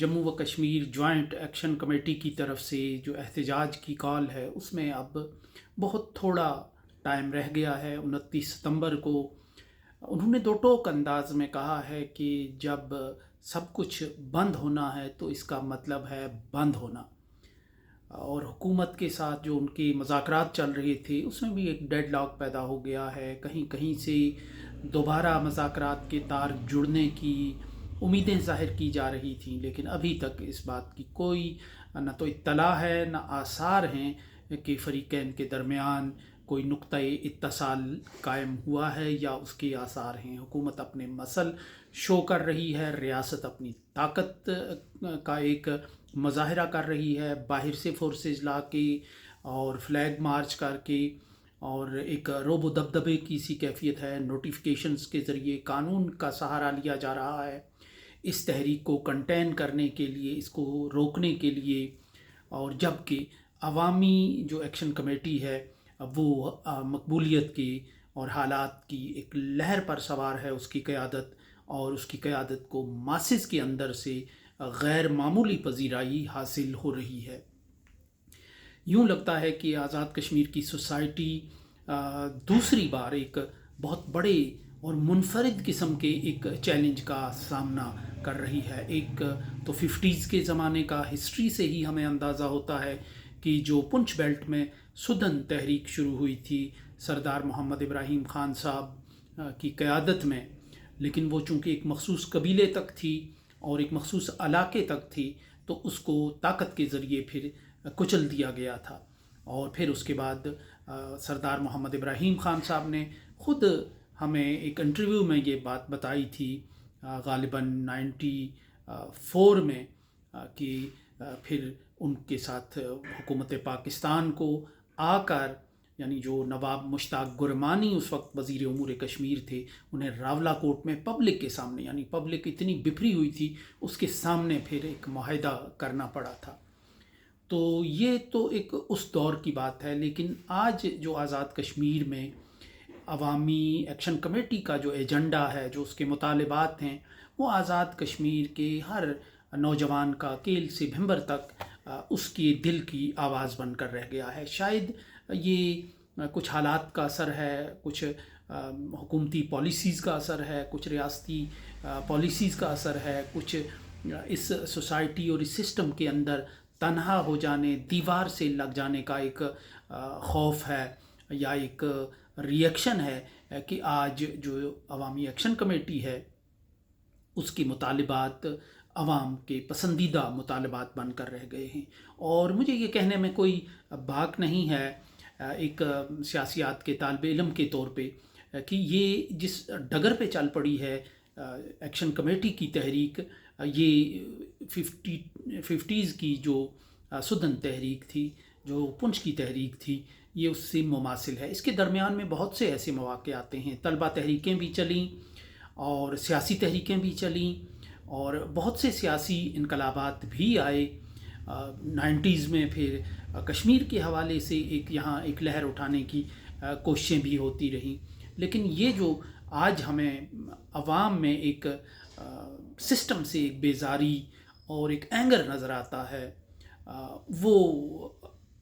جموں و Kashmir joint action committee کی طرف سے جو احتجاج کی کال ہے اس میں اب بہت تھوڑا ٹائم رہ گیا ہے۔ 29 ستمبر کو انہوں نے دو ٹوک انداز میں کہا ہے کہ جب سب کچھ بند ہونا ہے تو اس کا مطلب ہے بند ہونا، اور حکومت کے ساتھ جو ان کے مذاکرات چل رہے تھے اس میں بھی ایک ڈیڈ لاک پیدا ہو گیا ہے۔ کہیں کہیں سے دوبارہ مذاکرات کے تار جڑنے کی امیدیں ظاہر کی جا رہی تھیں، لیکن ابھی تک اس بات کی کوئی نہ تو اطلاع ہے نہ آثار ہیں کہ فریقین کے درمیان کوئی نقطۂ اتصال قائم ہوا ہے یا اس کے آثار ہیں۔ حکومت اپنے مسل شو کر رہی ہے، ریاست اپنی طاقت کا ایک مظاہرہ کر رہی ہے، باہر سے فورسز لا کے اور فلیگ مارچ کر کے، اور ایک روب و دبدبے کی سی کیفیت ہے۔ نوٹیفیکیشنز کے ذریعے قانون کا سہارا لیا جا رہا ہے اس تحریک کو کنٹین کرنے کے لیے، اس کو روکنے کے لیے، اور جبکہ عوامی جو ایکشن کمیٹی ہے وہ مقبولیت کے اور حالات کی ایک لہر پر سوار ہے۔ اس کی قیادت اور اس کی قیادت کو ماسز کے اندر سے غیر معمولی پذیرائی حاصل ہو رہی ہے۔ یوں لگتا ہے کہ آزاد کشمیر کی سوسائٹی دوسری بار ایک بہت بڑے اور منفرد قسم کے ایک چیلنج کا سامنا کر رہی ہے۔ ایک تو 50s کے زمانے کا ہسٹری سے ہی ہمیں اندازہ ہوتا ہے کہ جو پنچ بیلٹ میں سدن تحریک شروع ہوئی تھی سردار محمد ابراہیم خان صاحب کی قیادت میں، لیکن وہ چونکہ ایک مخصوص قبیلے تک تھی اور ایک مخصوص علاقے تک تھی تو اس کو طاقت کے ذریعے پھر کچل دیا گیا تھا۔ اور پھر اس کے بعد سردار محمد ابراہیم خان صاحب نے خود ہمیں ایک انٹرویو میں یہ بات بتائی تھی، غالباً 94 میں، کہ پھر ان کے ساتھ حکومت پاکستان کو آ کر، یعنی جو نواب مشتاق گرمانی اس وقت وزیر امور کشمیر تھے، انہیں راولا کوٹ میں پبلک کے سامنے، یعنی پبلک اتنی بپھری ہوئی تھی اس کے سامنے پھر ایک معاہدہ کرنا پڑا تھا۔ تو یہ تو ایک اس دور کی بات ہے، لیکن آج جو آزاد کشمیر میں عوامی ایکشن کمیٹی کا جو ایجنڈا ہے، جو اس کے مطالبات ہیں، وہ آزاد کشمیر کے ہر نوجوان کا کیل سے بھمبر تک اس کی دل کی آواز بن کر رہ گیا ہے۔ شاید یہ کچھ حالات کا اثر ہے، کچھ حکومتی پالیسیز کا اثر ہے، کچھ ریاستی پالیسیز کا اثر ہے، کچھ اس سوسائٹی اور اس سسٹم کے اندر تنہا ہو جانے، دیوار سے لگ جانے کا ایک خوف ہے یا ایک ری ایکشن ہے کہ آج جو عوامی ایکشن کمیٹی ہے اس کی مطالبات عوام کے پسندیدہ مطالبات بن کر رہ گئے ہیں۔ اور مجھے یہ کہنے میں کوئی باک نہیں ہے ایک سیاسیات کے طالب علم کے طور پہ کہ یہ جس ڈگر پہ چل پڑی ہے ایکشن کمیٹی کی تحریک، یہ 50s کی جو سدن تحریک تھی، جو پنچ کی تحریک تھی، یہ اس سے مماثل ہے۔ اس کے درمیان میں بہت سے ایسے مواقع آتے ہیں، طلبہ تحریکیں بھی چلیں اور سیاسی تحریکیں بھی چلیں اور بہت سے سیاسی انقلابات بھی آئے۔ 90s میں پھر کشمیر کے حوالے سے یہاں ایک لہر اٹھانے کی کوششیں بھی ہوتی رہیں، لیکن یہ جو آج ہمیں عوام میں ایک سسٹم سے ایک بیزاری اور ایک اینگر نظر آتا ہے، وہ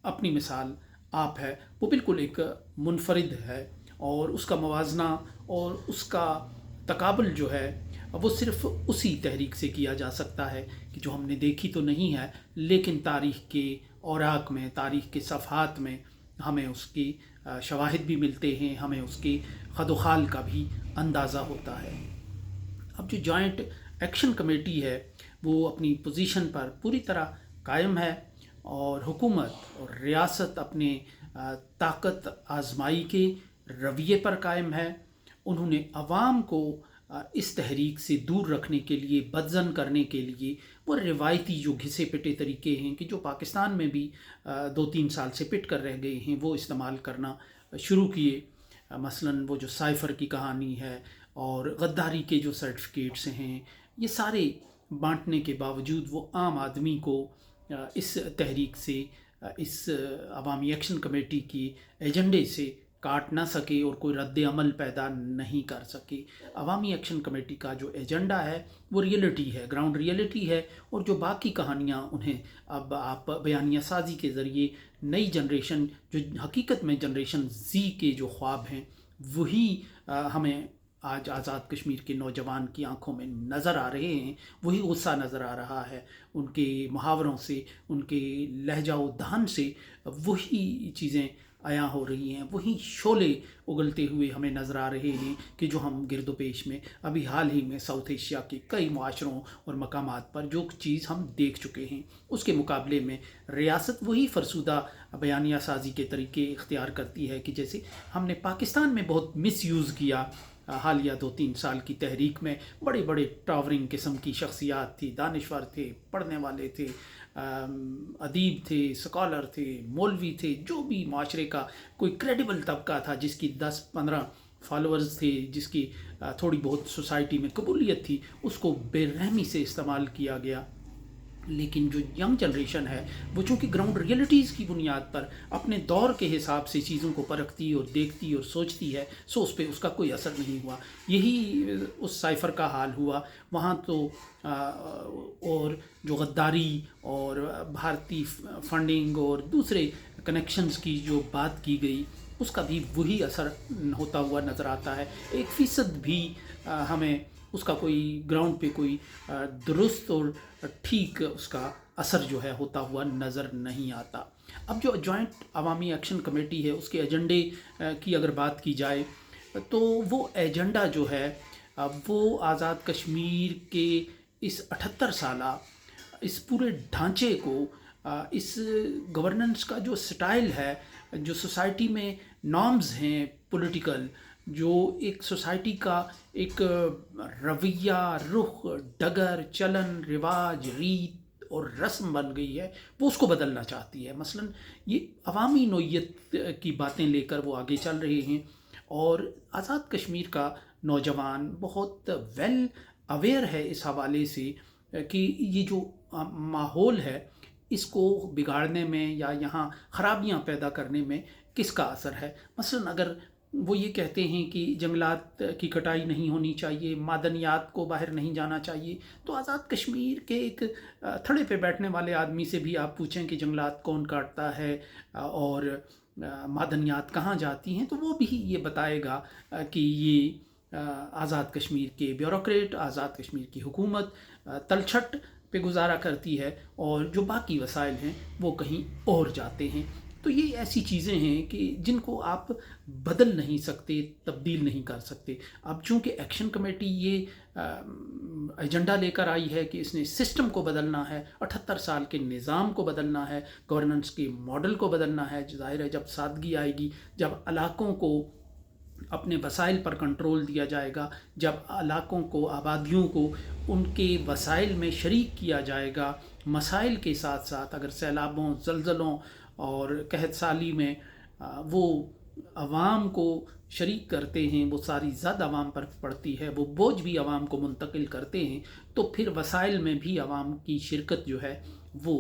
اپنی مثال آپ ہے، وہ بالکل ایک منفرد ہے، اور اس کا موازنہ اور اس کا تقابل جو ہے وہ صرف اسی تحریک سے کیا جا سکتا ہے کہ جو ہم نے دیکھی تو نہیں ہے، لیکن تاریخ کے اوراق میں، تاریخ کے صفحات میں ہمیں اس کی شواہد بھی ملتے ہیں، ہمیں اس کے خد و خال کا بھی اندازہ ہوتا ہے۔ اب جو جوائنٹ ایکشن کمیٹی ہے وہ اپنی پوزیشن پر پوری طرح قائم ہے، اور حکومت اور ریاست اپنے طاقت آزمائی کے رویے پر قائم ہے۔ انہوں نے عوام کو اس تحریک سے دور رکھنے کے لیے، بدزن کرنے کے لیے، وہ روایتی جو گھسے پٹے طریقے ہیں کہ جو پاکستان میں بھی 2-3 سال سے پٹ کر رہ گئے ہیں، وہ استعمال کرنا شروع کیے۔ مثلاً وہ جو سائفر کی کہانی ہے اور غداری کے جو سرٹیفکیٹس ہیں، یہ سارے بانٹنے کے باوجود وہ عام آدمی کو اس تحریک سے، اس عوامی ایکشن کمیٹی کی ایجنڈے سے काट ना सके और कोई रद्द अमल पैदा नहीं कर सके। अवामी एक्शन कमेटी का जो एजेंडा है वो रियलिटी है, ग्राउंड रियलिटी है, और जो बाकी कहानियाँ उन्हें अब आप बयानिया साजी के ज़रिए नई जनरेशन, जो हकीकत में जनरेशन ज़ी के जो ख्वाब हैं वही हमें आज आज़ाद कश्मीर के नौजवान की आंखों में नज़र आ रहे हैं, वही गुस्सा नज़र आ रहा है उनके मुहावरों से, उनके लहजा उद्धान से वही चीज़ें आया हो रही हैं, वही शोले उगलते हुए हमें नज़र आ रहे हैं कि जो हम गिरदोपेश में अभी हाल ही में साउथ एशिया के कई मुआशरों और मकामात पर जो चीज़ हम देख चुके हैं, उसके मुकाबले में रियासत वही फरसुदा बयानिया साजी के तरीके इख्तियार करती है कि जैसे हमने पाकिस्तान में बहुत मिस यूज़ किया। हालिया 2-3 साल की तहरीक में बड़े बड़े टावरिंग किस्म की शख्सियात थी, दानिश्वर थे, पढ़ने वाले थे, अदीब थे, स्कॉलर थे, मौलवी थे, जो भी माशरे का कोई क्रेडिबल तबका था, जिसकी 10-15 फॉलोअर्स थे, जिसकी थोड़ी बहुत सोसाइटी में कबूलियत थी, उसको बेरहमी से इस्तेमाल किया गया। लेकिन जो यंग जनरेशन है वो चूँकि ग्राउंड रियलिटीज़ की बुनियाद पर अपने दौर के हिसाब से चीज़ों को परखती और देखती और सोचती है, सो उस पर उसका कोई असर नहीं हुआ। यही उस साइफ़र का हाल हुआ। वहाँ तो और जो गद्दारी और भारतीय फंडिंग और दूसरे कनेक्शंस की जो बात की गई, उसका भी वही असर होता हुआ नज़र आता है। 1% भी हमें उसका कोई ग्राउंड पे कोई दुरुस्त और ठीक उसका असर जो है होता हुआ नज़र नहीं आता। अब जो जॉइंट अवामी एक्शन कमेटी है उसके एजेंडे की अगर बात की जाए तो वो एजेंडा जो है वो आज़ाद कश्मीर के इस 78 साला इस पूरे ढांचे को, इस गवर्नेंस का जो स्टाइल है, जो सोसाइटी में नॉर्म्स हैं पॉलिटिकल, जो एक सोसाइटी का एक रवैया, रुख, डगर, चलन, रिवाज, रीत और रस्म बन गई है, वो उसको बदलना चाहती है। मसलन ये अवामी नोयत की बातें लेकर वो आगे चल रहे हैं, और आज़ाद कश्मीर का नौजवान बहुत वेल अवेयर है इस हवाले से कि ये जो माहौल है इसको बिगाड़ने में या यहाँ ख़राबियाँ पैदा करने में किसका असर है। मसलन अगर वो ये कहते हैं कि जंगलात की कटाई नहीं होनी चाहिए, मादनियात को बाहर नहीं जाना चाहिए, तो आज़ाद कश्मीर के एक थड़े पे बैठने वाले आदमी से भी आप पूछें कि जंगलात कौन काटता है और मादनियात कहाँ जाती हैं, तो वो भी ये बताएगा कि ये आज़ाद कश्मीर के ब्यूरोक्रेट, आज़ाद कश्मीर की हुकूमत तलछट पे गुजारा करती है और जो बाकी वसाइल हैं वो कहीं और जाते हैं। तो ये ऐसी चीज़ें हैं कि जिनको आप बदल नहीं सकते, तब्दील नहीं कर सकते। अब चूँकि एक्शन कमेटी ये एजेंडा लेकर आई है कि इसने सिस्टम को बदलना है, 78 साल के निज़ाम को बदलना है, गवर्नेंस के मॉडल को बदलना है, ज़ाहिर है जब सादगी आएगी, जब इलाकों को अपने वसाइल पर कंट्रोल दिया जाएगा, जब इलाकों को, आबादियों को उनके वसाइल में शरीक किया जाएगा, मसाइल के साथ साथ अगर सैलाबों, ज़लज़लों और कहत साली में वो अवाम को शरीक करते हैं, वो सारी ज़द अवाम पर पड़ती है, वो बोझ भी अवाम को मुंतकिल करते हैं, तो फिर वसाइल में भी अवाम की शिरकत जो है वो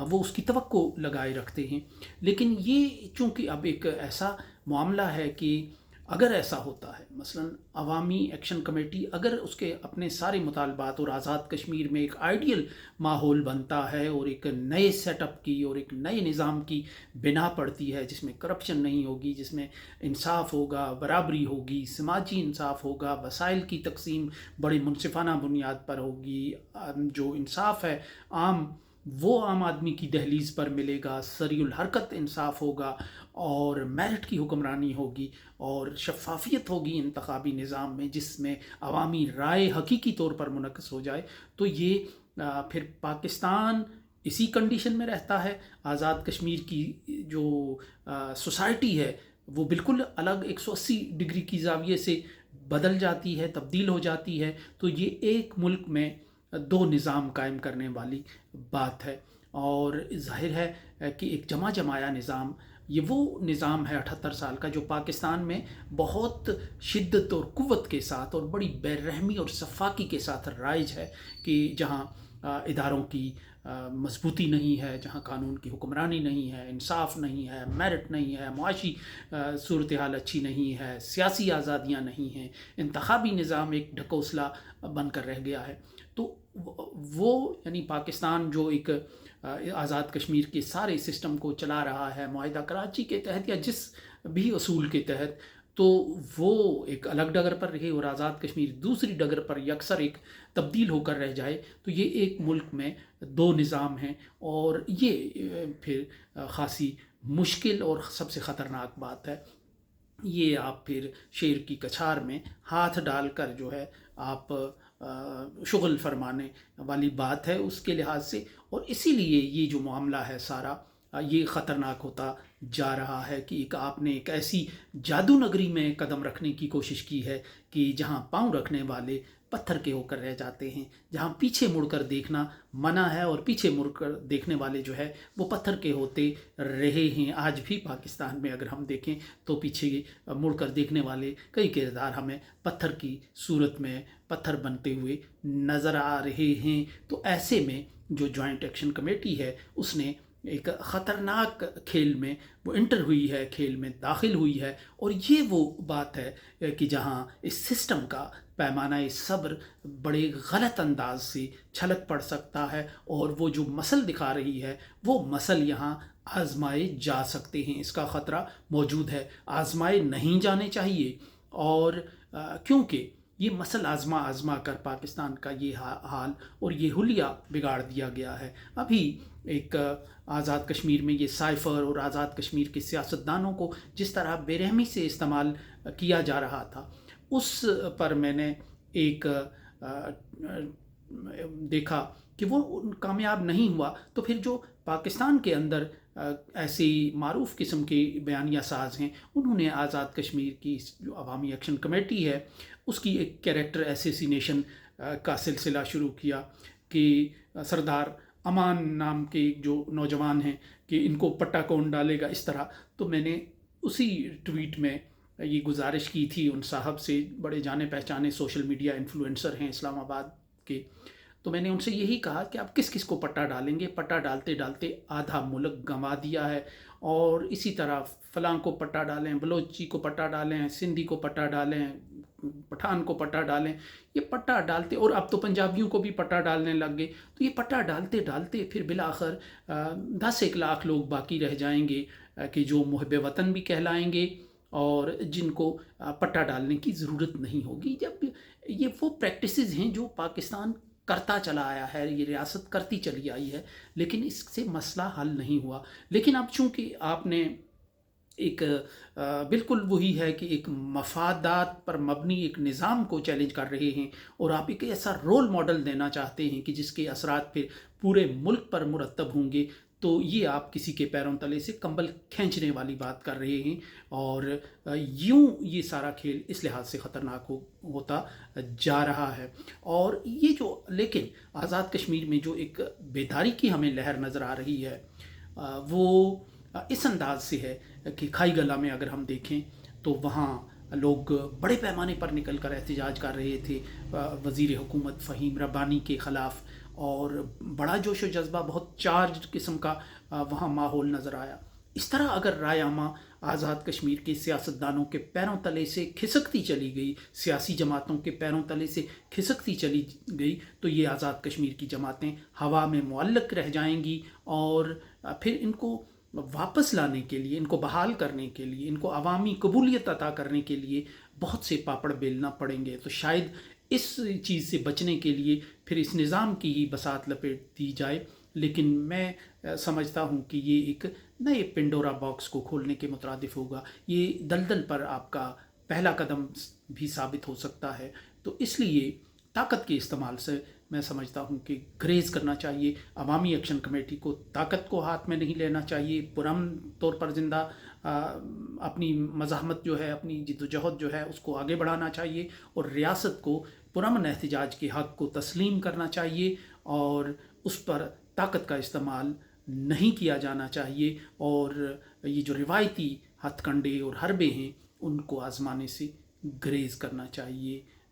वो उसकी तवक्को लगाए रखते हैं। लेकिन ये चूँकि अब एक ऐसा मामला है कि अगर ऐसा होता है, मसलन अवामी एक्शन कमेटी अगर उसके अपने सारे मुतालबात और आज़ाद कश्मीर में एक आइडियल माहौल बनता है और एक नए सेटअप की और एक नए निज़ाम की बिना पड़ती है, जिसमें करप्शन नहीं होगी, जिसमें इंसाफ होगा, बराबरी होगी, समाजी इंसाफ होगा, वसाइल की तकसीम बड़ी मुनसिफाना बुनियाद पर होगी, जो इंसाफ है वो आम आदमी की दहलीज़ पर मिलेगा, सरीउल हरकत इंसाफ होगा और मेरिट की हुक्मरानी होगी और शफाफियत होगी इंतखाबी निज़ाम में, जिसमें अवामी राय हकीकी तौर पर मुनक़्क़स हो जाए, तो ये फिर पाकिस्तान इसी कंडीशन में रहता है। आज़ाद कश्मीर की जो सोसाइटी है वो बिल्कुल अलग 180 डिग्री की ज़ाविये से बदल जाती है, तब्दील हो जाती है। तो ये एक मुल्क में दो निज़ाम कायम करने वाली बात है, और जाहिर है कि एक जमा जमाया निज़ाम, ये वो निज़ाम है 78 साल का जो पाकिस्तान में बहुत शिद्दत और क़ुव्वत के साथ और बड़ी बेरहमी और सफाकी के साथ राइज है, कि जहाँ इदारों की मजबूती नहीं है, जहाँ कानून की हुक्मरानी नहीं है, इंसाफ नहीं है, मेरिट नहीं है, मुआशी सूरत हाल अच्छी नहीं है, सियासी आज़ादियाँ नहीं हैं, इंतखाबी निज़ाम एक ढकोसला बनकर रह गया है। तो वो यानी पाकिस्तान जो एक आज़ाद कश्मीर के सारे सिस्टम को चला रहा है माहिदा कराची के तहत या जिस भी असूल के तहत, तो वो एक अलग डगर पर रहे और आज़ाद कश्मीर दूसरी डगर पर यकसर एक तब्दील होकर रह जाए, तो ये एक मुल्क में दो निज़ाम हैं और ये फिर ख़ासी मुश्किल और सबसे ख़तरनाक बात है। ये आप फिर शेर की कछार में हाथ डालकर जो है आप शुगल फरमाने वाली बात है उसके लिहाज से, और इसीलिए ये जो मामला है सारा ये ख़तरनाक होता जा रहा है कि एक आपने एक ऐसी जादू नगरी में कदम रखने की कोशिश की है कि जहाँ पाँव रखने वाले पत्थर के होकर रह जाते हैं, जहाँ पीछे मुड़कर देखना मना है और पीछे मुड़कर देखने वाले जो है वो पत्थर के होते रहे हैं। आज भी पाकिस्तान में अगर हम देखें तो पीछे मुड़कर देखने वाले कई किरदार हमें पत्थर की सूरत में पत्थर बनते हुए नज़र आ रहे हैं। तो ऐसे में जो जॉइंट एक्शन कमेटी है उसने एक ख़तरनाक खेल में वो इंटर हुई है, खेल में दाखिल हुई है, और ये वो बात है कि जहाँ इस सिस्टम का पैमाना सब्र बड़े गलत अंदाज से छलक पड़ सकता है और वो जो मसल दिखा रही है वो मसल यहाँ आजमाए जा सकते हैं, इसका ख़तरा मौजूद है। आजमाए नहीं जाने चाहिए, और क्योंकि ये मसल आजमा आजमा कर पाकिस्तान का ये हाल और ये हुलिया बिगाड़ दिया गया है। अभी एक आज़ाद कश्मीर में ये साइफ़र और आज़ाद कश्मीर के सियासतदानों को जिस तरह बेरहमी से इस्तेमाल किया जा रहा था, उस पर मैंने एक देखा कि वो कामयाब नहीं हुआ। तो फिर जो पाकिस्तान के अंदर ऐसे मारूफ किस्म के बयानिया साज हैं, उन्होंने आज़ाद कश्मीर की जो अवामी एक्शन कमेटी है उसकी एक कैरेक्टर एसेसिनेशन का सिलसिला शुरू किया कि सरदार अमान नाम के जो नौजवान हैं कि इनको पट्टा कौन डालेगा, इस तरह। तो मैंने उसी ट्वीट में ये गुजारिश की थी उन साहब से, बड़े जाने पहचाने सोशल मीडिया इन्फ्लुएंसर हैं इस्लामाबाद के। तो मैंने उनसे यही कहा कि आप किस किस को पट्टा डालेंगे, पट्टा डालते डालते आधा मुल्क गंवा दिया है, और इसी तरह फलां को पट्टा डालें, बलोची को पट्टा डालें, सिंधी को पट्टा डालें, पठान को पट्टा डालें, ये पट्टा डालते, और अब तो पंजाबियों को भी पट्टा डालने लग गए। तो ये पट्टा डालते डालते फिर बिलाखिर 10-1 लाख लोग बाकी रह जाएंगे कि जो मुहब्बे वतन भी कहलाएंगे और जिनको पट्टा डालने की ज़रूरत नहीं होगी। जब ये वो प्रैक्टिसेस हैं जो पाकिस्तान करता चला आया है, ये रियासत करती चली आई है, लेकिन इससे मसला हल नहीं हुआ। लेकिन अब चूँकि आपने एक बिल्कुल वही है कि एक मफादात पर मबनी एक निज़ाम को चैलेंज कर रहे हैं और आप एक ऐसा रोल मॉडल देना चाहते हैं कि जिसके असरात फिर पूरे मुल्क पर मुरतब होंगे, तो ये आप किसी के पैरों तले से कंबल खींचने वाली बात कर रहे हैं। और यूं ये सारा खेल इस लिहाज से ख़तरनाक होता जा रहा है। और ये जो लेकिन आज़ाद कश्मीर में जो एक बेदारी की हमें लहर नज़र आ रही है वो इस अंदाज से है कि खाई गला में अगर हम देखें तो वहाँ लोग बड़े पैमाने पर निकल कर एहतजाज कर रहे थे वज़ीर हुकूमत फ़हीम रब्बानी के ख़िलाफ़, और बड़ा जोश व जज्बा, बहुत चार्ज किस्म का वहाँ माहौल नज़र आया। इस तरह अगर राय आमा आज़ाद कश्मीर के सियासतदानों के पैरों तले से खिसकती चली गई, सियासी जमातों के पैरों तले से खिसकती चली गई, तो ये आज़ाद कश्मीर की जमातें हवा में मुअल्लक रह जाएंगी, और फिर इनको वापस लाने के लिए, इनको बहाल करने के लिए, इनको अवामी कबूलियत अता करने के लिए बहुत से पापड़ बेलना पड़ेंगे। तो शायद इस चीज़ से बचने के लिए फिर इस निज़ाम की ही बसात लपेट दी जाए। लेकिन मैं समझता हूँ कि ये एक नए पिंडोरा बॉक्स को खोलने के मुतरादिफ होगा। ये दलदल पर आपका पहला कदम भी साबित हो सकता है। तो इसलिए ताकत के इस्तेमाल से मैं समझता हूँ कि ग्रेज़ करना चाहिए। अवामी एक्शन कमेटी को ताकत को हाथ में नहीं लेना चाहिए, पुरअमन तौर पर ज़िंदा अपनी मज़ाहमत जो है, अपनी जिद्दोजहद जो है उसको आगे बढ़ाना चाहिए, और रियासत को पुरअमन एहतजाज के हक़ को तस्लीम करना चाहिए, और उस पर ताकत का इस्तेमाल नहीं किया जाना चाहिए, और ये जो रिवायती हथकंडे और हरबे हैं उनको आज़माने से ग्रेज़ करना चाहिए।